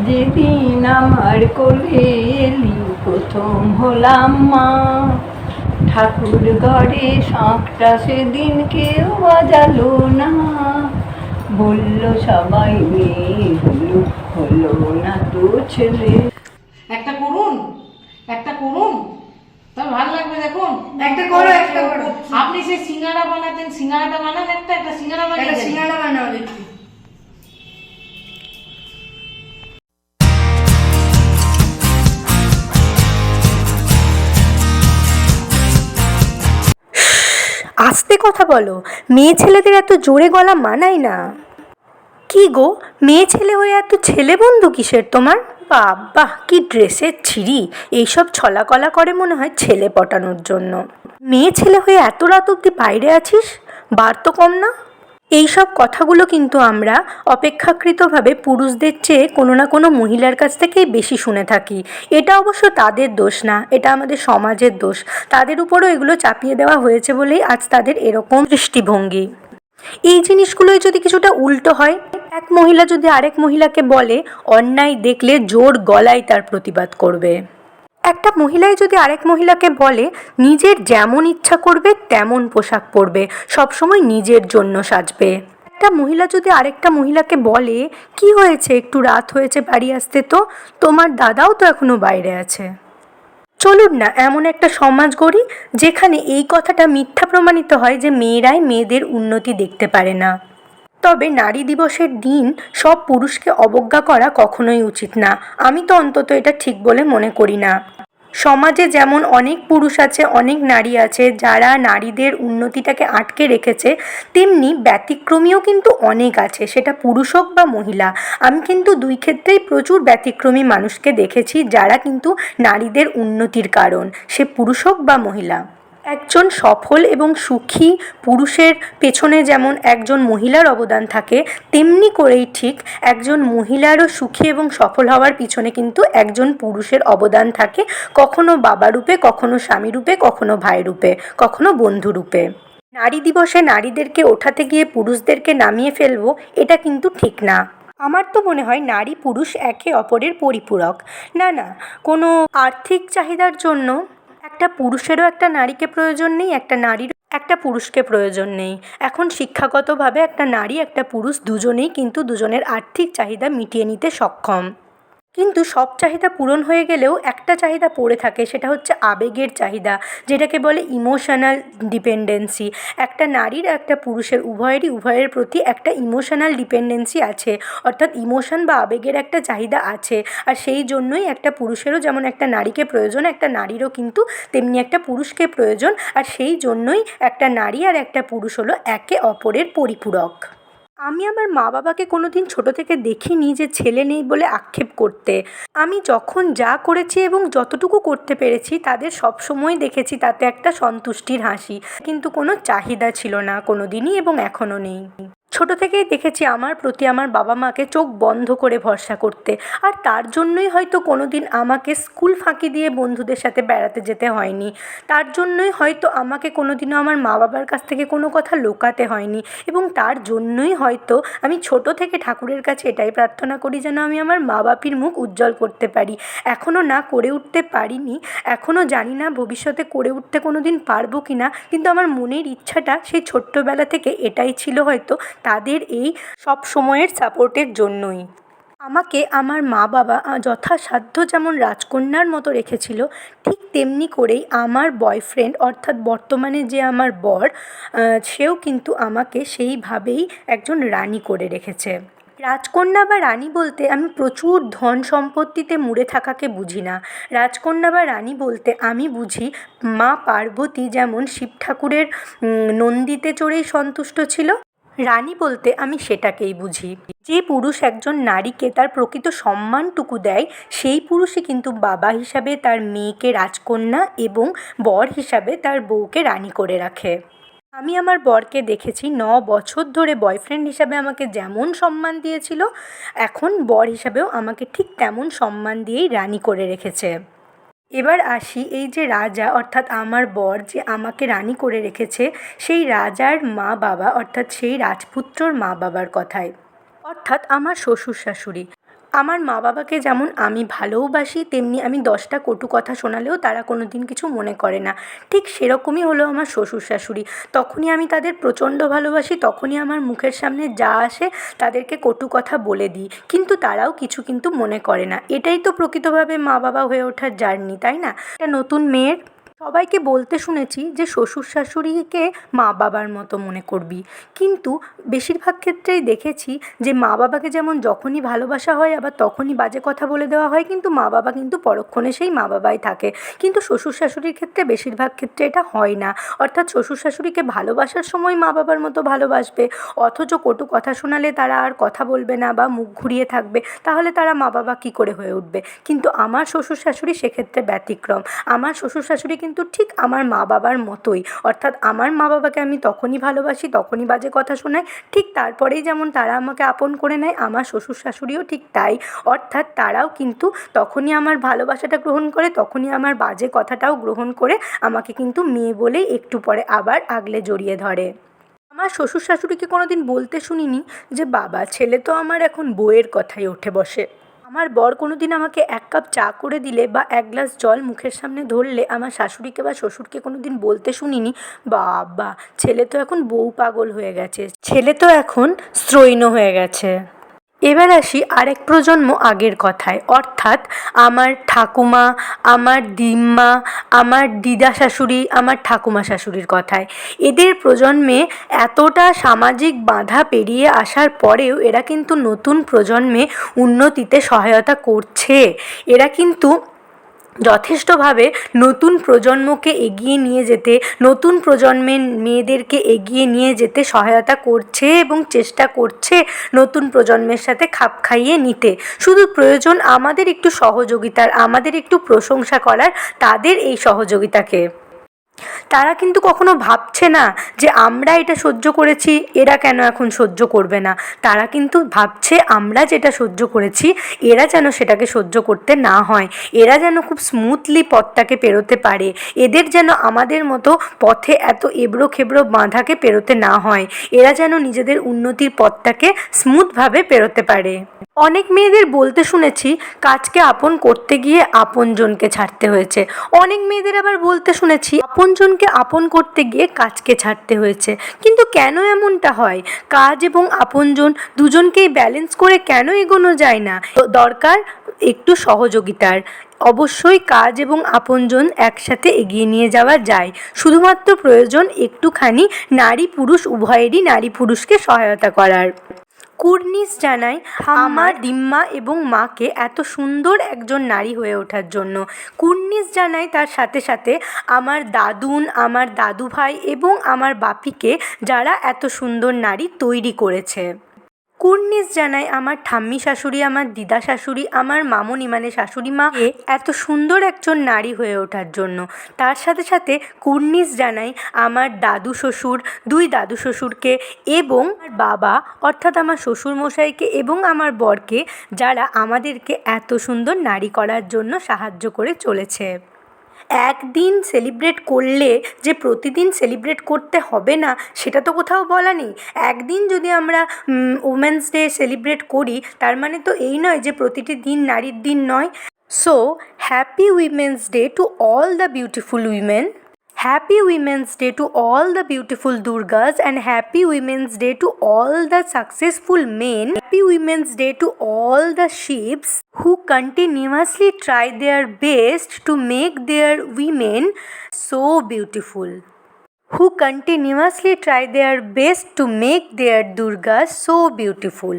যেদিন আমার কোলে এলি প্রথম হলাম মা, ঠাকুর ঘরে শাঁখটা সেদিন কেউ বাজালো না। বলল সবাই মেয়ে হলো, হলো না তো ছেলে। একটা করুন, একটা করুন, তার ভালো লাগবে। দেখুন একটা করো, একটা করো। আপনি সেই সিঙ্গারা বানাতেন, সিঙ্গারাটা বানান, একটা সিঙ্গারা বানিয়ে একটা দেন। সিঙ্গারা বানাও দেখি। আস্তে কথা বলো, মেয়ে ছেলেদের এত জোরে গলা মানায় না। কি গো, মেয়ে ছেলে হয়ে এত ছেলে বন্ধু কিসের তোমার? বাবা, কি ড্রেসের ছিঁড়ি! এইসব ছলাকলা করে মনে হয় ছেলে পটানোর জন্য। মেয়ে ছেলে হয়ে এত রাত অবধি বাইরে আছিস, বার তো কম না? এইসব কথাগুলো কিন্তু আমরা অপেক্ষাকৃতভাবে পুরুষদের চেয়ে কোনো না কোনো মহিলার কাছ থেকেই বেশি শুনে থাকি। এটা অবশ্য তাদের দোষ না, এটা আমাদের সমাজের দোষ। তাদের উপরও এগুলো চাপিয়ে দেওয়া হয়েছে বলেই আজ তাদের এরকম দৃষ্টিভঙ্গি। এই জিনিসগুলোই যদি কিছুটা উল্টো হয়, এক মহিলা যদি আরেক মহিলাকে বলে, অন্যায় দেখলে জোর গলায় তার প্রতিবাদ করবে। একটা মহিলাই যদি আরেক মহিলাকে বলে, নিজের যেমন ইচ্ছা করবে তেমন পোশাক পরবে, সবসময় নিজের জন্য সাজবে। একটা মহিলা যদি আরেকটা মহিলাকে বলে, কি হয়েছে, একটু রাত হয়েছে বাড়ি আসতে, তো তোমার দাদাও তো এখনো বাইরে আছে। চলুন না এমন একটা সমাজ গড়ি যেখানে এই কথাটা মিথ্যা প্রমাণিত হয় যে মেয়েরাই মেয়েদের উন্নতি দেখতে পারে না। তবে নারী দিবসের দিন সব পুরুষকে অবজ্ঞা করা কখনোই উচিত না। আমি তো অন্তত এটা ঠিক বলে মনে করি না। সমাজে যেমন অনেক পুরুষ আছে, অনেক নারী আছে যারা নারীদের উন্নতিটাকে আটকে রেখেছে, তেমনি ব্যতিক্রমীও কিন্তু অনেক আছে, সেটা পুরুষ হোক বা মহিলা। আমি কিন্তু দুই ক্ষেত্রেই প্রচুর ব্যতিক্রমী মানুষকে দেখেছি যারা কিন্তু নারীদের উন্নতির কারণ, সে পুরুষ হোক বা মহিলা। একজন সফল এবং সুখী পুরুষের পেছনে যেমন একজন মহিলার অবদান থাকে, তেমনি করেই ঠিক একজন মহিলারও সুখী এবং সফল হওয়ার পিছনে কিন্তু একজন পুরুষের অবদান থাকে, কখনো বাবা রূপে, কখনো স্বামী রূপে, কখনো ভাই রূপে, কখনো বন্ধু রূপে। নারী দিবসে নারীদেরকে ওঠাতে গিয়ে পুরুষদেরকে নামিয়ে ফেলবো, এটা কিন্তু ঠিক না। আমার তো মনে হয় নারী পুরুষ একে অপরের পরিপূরক। না না, কোনো আর্থিক চাহিদার জন্য একটা পুরুষেরও একটা নারীকে প্রয়োজন নেই, একটা নারীরও একটা পুরুষকে প্রয়োজন নেই। এখন শিক্ষাগতভাবে একটা নারী একটা পুরুষ দুজনেই কিন্তু দুজনের আর্থিক চাহিদা মিটিয়ে নিতে সক্ষম। কিন্তু সব চাহিদা পূরণ হয়ে গেলেও একটা চাহিদা পড়ে থাকে, সেটা হচ্ছে আবেগের চাহিদা, যেটাকে বলে ইমোশনাল ডিপেন্ডেন্সি। একটা নারীর একটা পুরুষের উভয়ের প্রতি একটা ইমোশনাল ডিপেন্ডেন্সি আছে, অর্থাৎ ইমোশন বা আবেগের একটা চাহিদা আছে। আর সেই জন্যই একটা পুরুষেরও যেমন একটা নারীকে প্রয়োজন, একটা নারীরও কিন্তু তেমনি একটা পুরুষকে প্রয়োজন। আর সেই জন্যই একটা নারী আর একটা পুরুষ হলো একে অপরের পরিপূরক। আমি আমার মা বাবাকে কোনোদিন ছোট থেকে দেখিনি যে ছেলে নেই বলে আক্ষেপ করতে। আমি যখন যা করেছি এবং যতটুকু করতে পেরেছি তাদের সবসময় দেখেছি তাতে একটা সন্তুষ্টির হাসি, কিন্তু কোনো চাহিদা ছিল না কোনোদিনই, এবং এখনও নেই। ছোট থেকেই দেখেছি আমার প্রতি আমার বাবা মাকে চোখ বন্ধ করে ভরসা করতে, আর তার জন্যই হয়তো কোনোদিন আমাকে স্কুল ফাঁকি দিয়ে বন্ধুদের সাথে বেড়াতে যেতে হয়নি। তার জন্যই হয়তো আমাকে কোনোদিনও আমার মা বাবার কাছ থেকে কোনো কথা লুকাতে হয়নি, এবং তার জন্যই হয়তো আমি ছোট থেকে ঠাকুরের কাছে এটাই প্রার্থনা করি যেন আমি আমার মা বাপির মুখ উজ্জ্বল করতে পারি। এখনও না করে উঠতে পারিনি, এখনও জানি না ভবিষ্যতে করে উঠতে কোনো দিন পারবো কি না, কিন্তু আমার মনের ইচ্ছাটা সেই ছোট্টবেলা থেকে এটাই ছিল, হয়তো তাদের এই সব সময়ের সাপোর্টের জন্যই। আমাকে আমার মা বাবা যথাসাধ্য যেমন রাজকন্যার মতো রেখেছিল, ঠিক তেমনি করেই আমার বয়ফ্রেন্ড, অর্থাৎ বর্তমানে যে আমার বর, সেও কিন্তু আমাকে সেইভাবেই একজন রানী করে রেখেছে। রাজকন্যা বা রানী বলতে আমি প্রচুর ধন সম্পত্তিতে মুড়ে থাকাকে বুঝি না। রাজকন্যা বা রানী বলতে আমি বুঝি মা পার্বতী যেমন শিব ঠাকুরের নন্দীতে চড়েই সন্তুষ্ট ছিল, রানী বলতে আমি সেটাকেই বুঝি। যে পুরুষ একজন নারীকে তার প্রকৃত সম্মানটুকু দেয়, সেই পুরুষই কিন্তু বাবা হিসাবে তার মেয়েকে রাজকন্যা এবং বর হিসাবে তার বউকে রানী করে রাখে। আমি আমার বরকে দেখেছি 9 বছর ধরে বয়ফ্রেন্ড হিসাবে আমাকে যেমন সম্মান দিয়েছিল, এখন বর হিসাবেও আমাকে ঠিক তেমন সম্মান দিয়েই রানী করে রেখেছে। এবার আসি, এই যে রাজা অর্থাৎ আমার বর যে আমাকে রানী করে রেখেছে, সেই রাজার মা বাবা অর্থাৎ সেই রাজপুত্রর মা বাবার কথায়, অর্থাৎ আমার শ্বশুর শাশুড়ি। আমার মা বাবাকে যেমন আমি ভালোবাসি, তেমনি আমি 10টা কটু কথা শোনালেও তারা কোনো দিন কিছু মনে করে না। ঠিক সেরকমই হলো আমার শ্বশুর শাশুড়ি। তখনই আমি তাদের প্রচণ্ড ভালোবাসি, তখনই আমার মুখের সামনে যা আসে তাদেরকে কটু কথা বলে দিই, কিন্তু তারাও কিছু কিন্তু মনে করে না। এটাই তো প্রকৃতভাবে মা বাবা হয়ে ওঠার জার্নি, তাই না? একটা নতুন মেয়ের সবাইকে বলতে শুনেছি যে শ্বশুর শাশুড়িকে মা বাবার মতো মনে করবি, কিন্তু বেশিরভাগ ক্ষেত্রেই দেখেছি যে মা বাবাকে যেমন যখনই ভালোবাসা হয় আবার তখনই বাজে কথা বলে দেওয়া হয়, কিন্তু মা বাবা কিন্তু পরক্ষণে সেই মা বাবাই থাকে। কিন্তু শ্বশুর শাশুড়ির ক্ষেত্রে বেশিরভাগ ক্ষেত্রে এটা হয় না। অর্থাৎ শ্বশুর শাশুড়িকে ভালোবাসার সময় মা বাবার মতো ভালোবাসবে, অথচ কটু কথা শোনালে তারা আর কথা বলবে না বা মুখ ঘুরিয়ে থাকবে, তাহলে তারা মা বাবা কী করে হয়ে উঠবে? কিন্তু আমার শ্বশুর শাশুড়ি সেক্ষেত্রে ব্যতিক্রম। আমার শ্বশুর শাশুড়ি কিন্তু ঠিক আমার মা বাবার মতোই। অর্থাৎ আমার মা বাবাকে আমি তখনই ভালোবাসি, তখনই বাজে কথা শোনাই, ঠিক তারপরেই যেমন তারা আমাকে আপন করে নেয়, আমার শ্বশুর শাশুড়িও ঠিক তাই। অর্থাৎ তারাও কিন্তু তখনই আমার ভালোবাসাটা গ্রহণ করে, তখনই আমার বাজে কথাটাও গ্রহণ করে আমাকে কিন্তু মেয়ে বলেই একটু পরে আবার আগলে জড়িয়ে ধরে। আমার শ্বশুর শাশুড়িকে কোনোদিন বলতে শুনিনি যে বাবা ছেলে তো আমার এখন বউয়ের কথাই ওঠে বসে। আমার বর কোনোদিন আমাকে 1 কাপ চা করে দিলে বা 1 গ্লাস জল মুখের সামনে ধরলে আমার শাশুড়িকে বা শ্বশুরকে কোনোদিন বলতে শুনিনি বাবা ছেলে তো এখন বউ পাগল হয়ে গেছে, ছেলে তো এখন স্ত্রৈণ হয়ে গেছে। এবার আসি আরেক প্রজন্ম আগের কথায়, অর্থাৎ আমার ঠাকুমা, আমার দিম্মা, আমার দিদা শাশুড়ি, আমার ঠাকুমা শাশুড়ির কথায়। এদের প্রজন্মে এতটা সামাজিক বাধা পেরিয়ে আসার পরেও এরা কিন্তু নতুন প্রজন্মে উন্নতিতে সহায়তা করছে। এরা কিন্তু যথেষ্টভাবে নতুন প্রজন্মকে এগিয়ে নিয়ে যেতে, নতুন প্রজন্মের মেয়েদেরকে এগিয়ে নিয়ে যেতে সহায়তা করছে এবং চেষ্টা করছে নতুন প্রজন্মের সাথে খাপ খাইয়ে নিতে। শুধু প্রয়োজন আমাদের একটু সহযোগিতার, আমাদের একটু প্রশংসা করার তাদের এই সহযোগিতাকে। তারা কিন্তু কখনো ভাবছে না যে আমরা এটা সহ্য করেছি, এরা কেন এখন সহ্য করবে না। তারা কিন্তু ভাবছে আমরা যেটা সহ্য করেছি এরা যেন সেটাকে সহ্য করতে না হয়, এরা যেন খুব স্মুথলি পথটাকে পেরোতে পারে, এদের যেন আমাদের মতো পথে এত এবড়ো খেবড়ো বাঁধাকে পেরোতে না হয়, এরা যেন নিজেদের উন্নতির পথটাকে স্মুথভাবে পেরোতে পারে। অনেক মেয়েদের বলতে শুনেছি কাজকে আপন করতে গিয়ে আপনজনকে ছাড়তে হয়েছে। অনেক মেয়েদের আবার বলতে শুনেছি আপনজনকে আপন করতে গিয়ে কাজকে ছাড়তে হয়েছে। কিন্তু কেন এমনটা হয়? কাজ এবং আপনজন দুজনকেই ব্যালেন্স করে কেন এগোনো যায় না? দরকার একটু সহযোগিতার। অবশ্যই কাজ এবং আপনজন একসাথে এগিয়ে নিয়ে যাওয়া যায়, শুধুমাত্র প্রয়োজন একটুখানি নারী পুরুষ উভয়েরই নারী পুরুষকে সহায়তা করার। কুর্নিশ জানাই আমার দিম্মা এবং মাকে এত সুন্দর একজন নারী হয়ে ওঠার জন্য। কুর্নিশ জানাই তার সাথে সাথে আমার দাদুন, আমার দাদু ভাই এবং আমার বাপিকে, যারা এত সুন্দর নারী তৈরি করেছে। কুর্নিশ জানাই আমার ঠাম্মি শাশুড়ি, আমার দিদা শাশুড়ি, আমার মামনি মানে শাশুড়ি মা এত সুন্দর একজন নারী হয়ে ওঠার জন্য। তার সাথে সাথে কুর্নিশ জানাই আমার দাদু শ্বশুর, 2 দাদু শ্বশুরকে এবং বাবা অর্থাৎ আমার শ্বশুর মশাইকে এবং আমার বরকে, যারা আমাদেরকে এত সুন্দর নারী করার জন্য সাহায্য করে চলেছে। একদিন সেলিব্রেট করলে যে প্রতিদিন সেলিব্রেট করতে হবে না সেটা তো কোথাও বলা নেই। একদিন যদি আমরা উমেন্স ডে সেলিব্রেট করি তার মানে তো এই নয় যে প্রতিটি দিন নারীর দিন নয়। So happy women's day to all the beautiful women. Happy Women's Day to all the beautiful Durgas, and Happy Women's Day to all the successful men. Happy Women's Day to all the sheeps who continuously try their best to make their women so beautiful. Who continuously try their best to make their Durgas so beautiful.